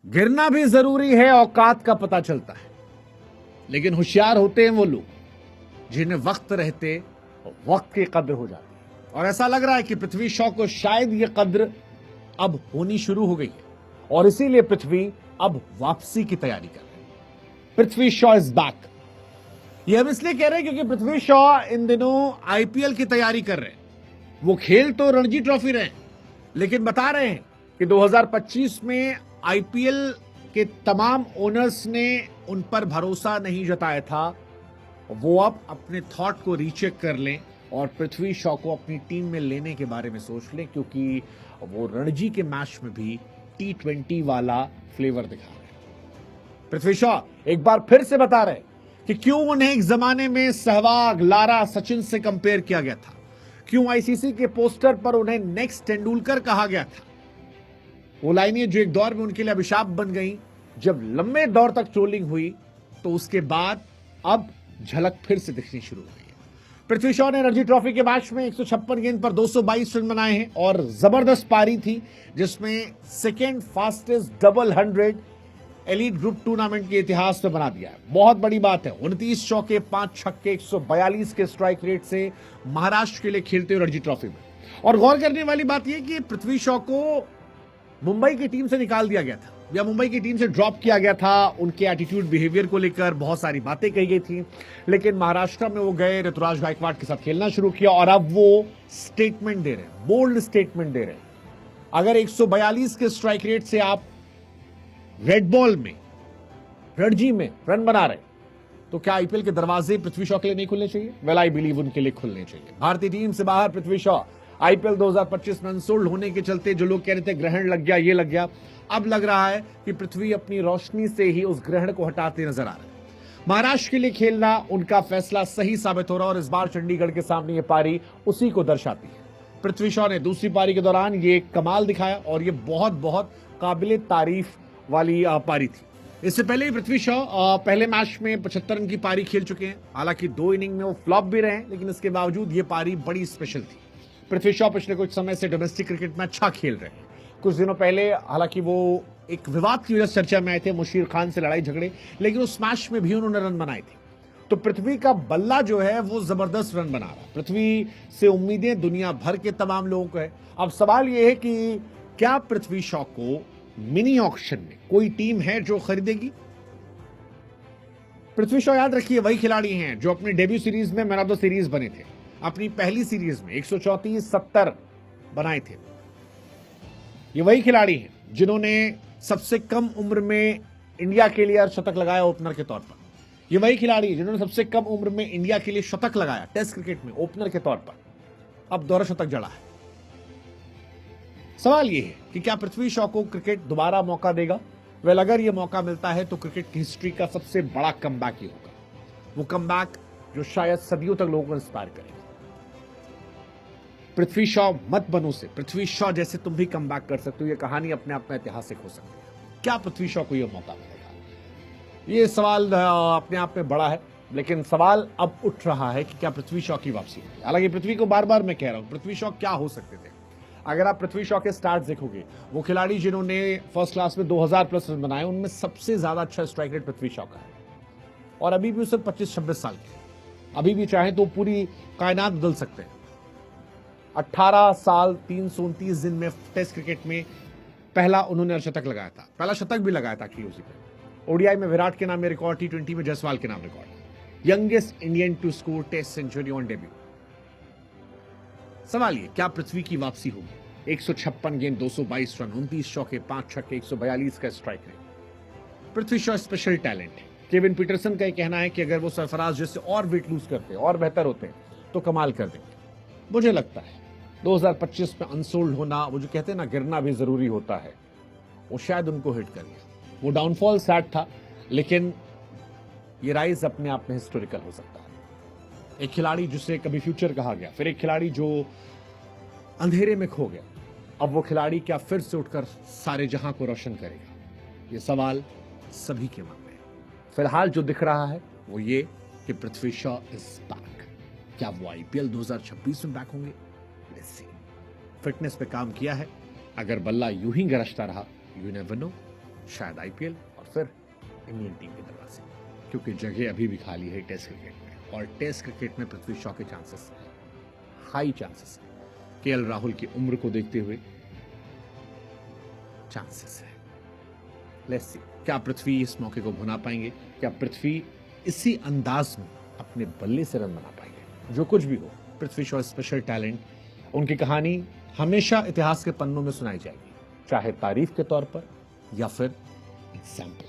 गिरना भी जरूरी है, औकात का पता चलता है, लेकिन होशियार होते हैं वो लोग जिन्हें वक्त रहते वक्त की कद्र हो जाती है। और ऐसा लग रहा है कि पृथ्वी शॉ को शायद ये कद्र अब होनी शुरू हो गई है और इसीलिए पृथ्वी अब वापसी की तैयारी कर रहे हैं। Prithvi Shaw is back. ये हम इसलिए कह रहे हैं क्योंकि पृथ्वी शॉ इन दिनों आईपीएल की तैयारी कर रहे हैं। वो खेल तो रणजी ट्रॉफी रहे, लेकिन बता रहे हैं कि 2025 में आईपीएल के तमाम ओनर्स ने उन पर भरोसा नहीं जताया था। वो अब अपने थॉट को रीचेक कर लें और पृथ्वी शॉ को अपनी टीम में लेने के बारे में सोच लें, क्योंकि वो रणजी के मैच में भी T20 वाला फ्लेवर दिखा रहे हैं। पृथ्वी शॉ एक बार फिर से बता रहे हैं कि क्यों उन्हें एक जमाने में सहवाग, लारा, सचिन से कंपेयर किया गया था, क्यों आईसीसी के पोस्टर पर उन्हें नेक्स्ट तेंदुलकर कहा गया था। वो लाइनें जो एक दौर में उनके लिए अभिशाप बन गई, जब लंबे दौर तक ट्रोलिंग हुई तो उसके बाद अब झलक फिर से दिखनी शुरू हो गई है। पृथ्वी शॉ ने रणजी ट्रॉफी के मैच में 156 गेंद पर 222 रन बनाए हैं और जबरदस्त पारी थी जिसमें second fastest double 100 elite group tournament के इतिहास में बना दिया है। बहुत बड़ी बात है। 29 चौके, 5 छक्के, 142 के स्ट्राइक रेट से महाराष्ट्र के लिए खेलते हुए रणजी ट्रॉफी में। और गौर करने वाली बात यह कि पृथ्वी शॉ को मुंबई की टीम से निकाल दिया गया था या मुंबई की टीम से ड्रॉप किया गया था। उनके एटीट्यूड, बिहेवियर को लेकर बहुत सारी बातें कही गई थी, लेकिन महाराष्ट्र में वो गए, ऋतुराज गायकवाड़ के साथ खेलना शुरू किया और अब वो स्टेटमेंट दे रहे हैं, बोल्ड स्टेटमेंट दे रहे हैं। अगर 142 के स्ट्राइक रेट से आप रेड बॉल में, रणजी में रन बना रहे, तो क्या आईपीएल के दरवाजे पृथ्वी शॉ के लिए नहीं खुलने चाहिए? वेल, आई बिलीव उनके लिए खुलने चाहिए। भारतीय टीम से बाहर पृथ्वी शॉ आईपीएल 2025 में अनसोल्ड होने के चलते जो लोग कह रहे थे ग्रहण लग गया, ये लग गया, अब लग रहा है कि पृथ्वी अपनी रोशनी से ही उस ग्रहण को हटाते नजर आ रहे हैं। महाराष्ट्र के लिए खेलना उनका फैसला सही साबित हो रहा है और इस बार चंडीगढ़ के सामने ये पारी उसी को दर्शाती है। पृथ्वी शॉ ने दूसरी पारी के दौरान ये कमाल दिखाया और ये बहुत बहुत काबिले तारीफ वाली पारी थी। इससे पहले पृथ्वी शॉ पहले मैच में 75 रन की पारी खेल चुके हैं। हालांकि 2 इनिंग में वो फ्लॉप भी रहे, लेकिन इसके बावजूद ये पारी बड़ी स्पेशल थी। पृथ्वी शॉ पिछले कुछ समय से डोमेस्टिक क्रिकेट में अच्छा खेल रहे हैं। कुछ दिनों पहले हालांकि वो एक विवाद की वजह से चर्चा में आए थे, मुशीर खान से लड़ाई झगड़े, लेकिन उस मैच में भी उन्होंने रन बनाए थे। तो पृथ्वी का बल्ला जो है वो जबरदस्त रन बना रहा है। पृथ्वी से उम्मीदें दुनिया भर के तमाम लोगों को है। अब सवाल यह है कि क्या पृथ्वी शॉ को मिनी ऑक्शन में कोई टीम है जो खरीदेगी? पृथ्वी शॉ, याद रखिए, वही खिलाड़ी हैं जो अपनी डेब्यू सीरीज में मैन ऑफ द सीरीज बने थे। अपनी पहली सीरीज में 134-70 बनाए थे। ये वही खिलाड़ी हैं जिन्होंने सबसे कम उम्र में इंडिया के लिए शतक लगाया ओपनर के तौर पर। ये वही खिलाड़ी हैं जिन्होंने सबसे कम उम्र में इंडिया के लिए शतक लगाया टेस्ट क्रिकेट में ओपनर के तौर पर। अब दोहरा शतक जड़ा है। सवाल यह है कि क्या पृथ्वी शॉ को क्रिकेट दोबारा मौका देगा? वेल, अगर यह मौका मिलता है तो क्रिकेट की हिस्ट्री का सबसे बड़ा कमबैक ही होगा। वो कमबैक जो शायद सदियों तक लोगों को इंस्पायर करेगा। पृथ्वी शॉ मत बनो से पृथ्वी शॉ जैसे तुम भी कमबैक कर सकते हो। यह कहानी अपने आप में ऐतिहासिक हो सकती है। क्या पृथ्वी शॉ को यह मौका मिलेगा? यह सवाल अपने आप में बड़ा है, लेकिन सवाल अब उठ रहा है कि क्या पृथ्वी शॉ की वापसी होगी। हालांकि पृथ्वी को बार बार मैं कह रहा हूं, पृथ्वी शॉ क्या हो सकते थे। अगर आप पृथ्वी शॉ के स्टार्ट देखोगे, वो खिलाड़ी जिन्होंने फर्स्ट क्लास में 2000 प्लस रन बनाए, उनमें सबसे ज्यादा अच्छा स्ट्राइक रेट पृथ्वी शॉ का है। और अभी भी उसे 25-26 साल के, अभी भी चाहे तो पूरी कायनात बदल सकते हैं। 18 साल 329 दिन में टेस्ट क्रिकेट में पहला उन्होंने शतक लगाया था। पहला शतक भी लगाया था उसी पे। ओडीआई में विराट के नाम में रिकॉर्ड, T20 में जायसवाल के नाम record. Youngest Indian to score test century on debut. सवाल ये, क्या पृथ्वी की वापसी होगी? 156 गेंद, 222 रन, 29 चौके, 5 छक्के, 142 का strike rate. Prithvi Shaw special talent है। केविन पीटरसन का कहना है कि अगर वो सरफराज जैसे और वेट लूज करते और बेहतर होते तो कमाल कर देंगे। मुझे लगता है 2025 में अनसोल्ड होना, वो जो कहते हैं ना गिरना भी जरूरी होता है, वो शायद उनको हिट कर गया। वो डाउनफॉल सैड था, लेकिन ये राइज अपने आप में हिस्टोरिकल हो सकता है। एक खिलाड़ी जिसे कभी फ्यूचर कहा गया, फिर एक खिलाड़ी जो अंधेरे में खो गया, अब वो खिलाड़ी क्या फिर से उठकर सारे जहां को रोशन करेगा? ये सवाल सभी के मन में है। फिलहाल जो दिख रहा है वो ये कि पृथ्वी शॉ इज बैक। क्या वो आईपीएल 2026 में बैक होंगे? Let's see. फिटनेस पे काम किया है। अगर बल्ला यूं ही गरजता रहा, यू नेवर नो, शायद आईपीएल और फिर इंडियन टीम के दरवाजे, क्योंकि जगह अभी भी खाली है टेस्ट क्रिकेट में, और टेस्ट क्रिकेट में पृथ्वी शॉ के चांसेस हाई चांसेस है। केएल राहुल की उम्र को देखते हुए चांसेस है। लेट्स सी, क्या पृथ्वी इस मौके को भुना पाएंगे? क्या पृथ्वी इसी अंदाज में अपने बल्ले से रन बना पाएंगे? जो कुछ भी हो, पृथ्वी शॉ स्पेशल टैलेंट, उनकी कहानी हमेशा इतिहास के पन्नों में सुनाई जाएगी, चाहे तारीफ के तौर पर या फिर एग्जाम्पल।